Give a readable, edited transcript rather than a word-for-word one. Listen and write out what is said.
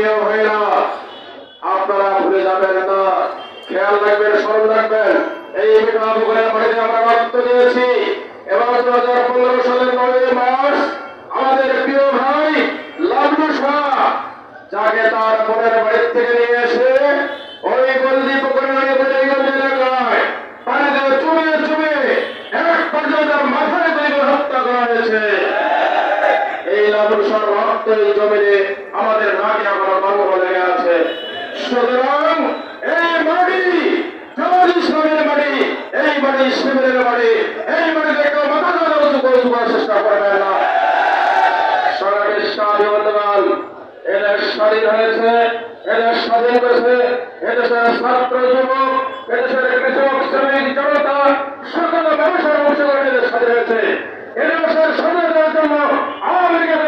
প্রিয় ভাইরা, আপনারা ভুলে যাবেন না, খেয়াল রাখবেন, স্মরণ রাখবেন, এই মিঠাপুকুরের বাড়িতে আমরা রক্ত দিয়েছি এবং 2015 সালের 9 মাস আমাদের প্রিয় ভাই লাবলু শাহ, যাকে তার বোনের বাড়ির থেকে নিয়ে এসে ওই গলদি পুকুরের এলাকায় পানিতে চুবিয়ে চুবিয়ে এক পর্যন্ত মাথায় গুলি হত্যা করা হয়েছে। এই লাবলু শাহর রক্ত এই জমিনে আমাদের নাকে এখনো গর্ব লেগে আছে। সুতরাং এই মাটি জামাত ইসলামের মাটি, এই মাটি শিবিরের মাটি, এই মাটিতে কেউ মাথা উঁচু করার চেষ্টা করবেন না। সারা বিশ্বে বন্ধুগণ, এদের স্বাধীন হয়েছে, এদের স্বাধীন করেছে এদেশের ছাত্র যুবক, এদেশের কৃষক শ্রমিক জনতা, সকল ব্যবসার অংশগ্রহণ এদের স্বাধীন হয়েছে। এদেশের স্বাধীনতার জন্য আওয়ামী লীগের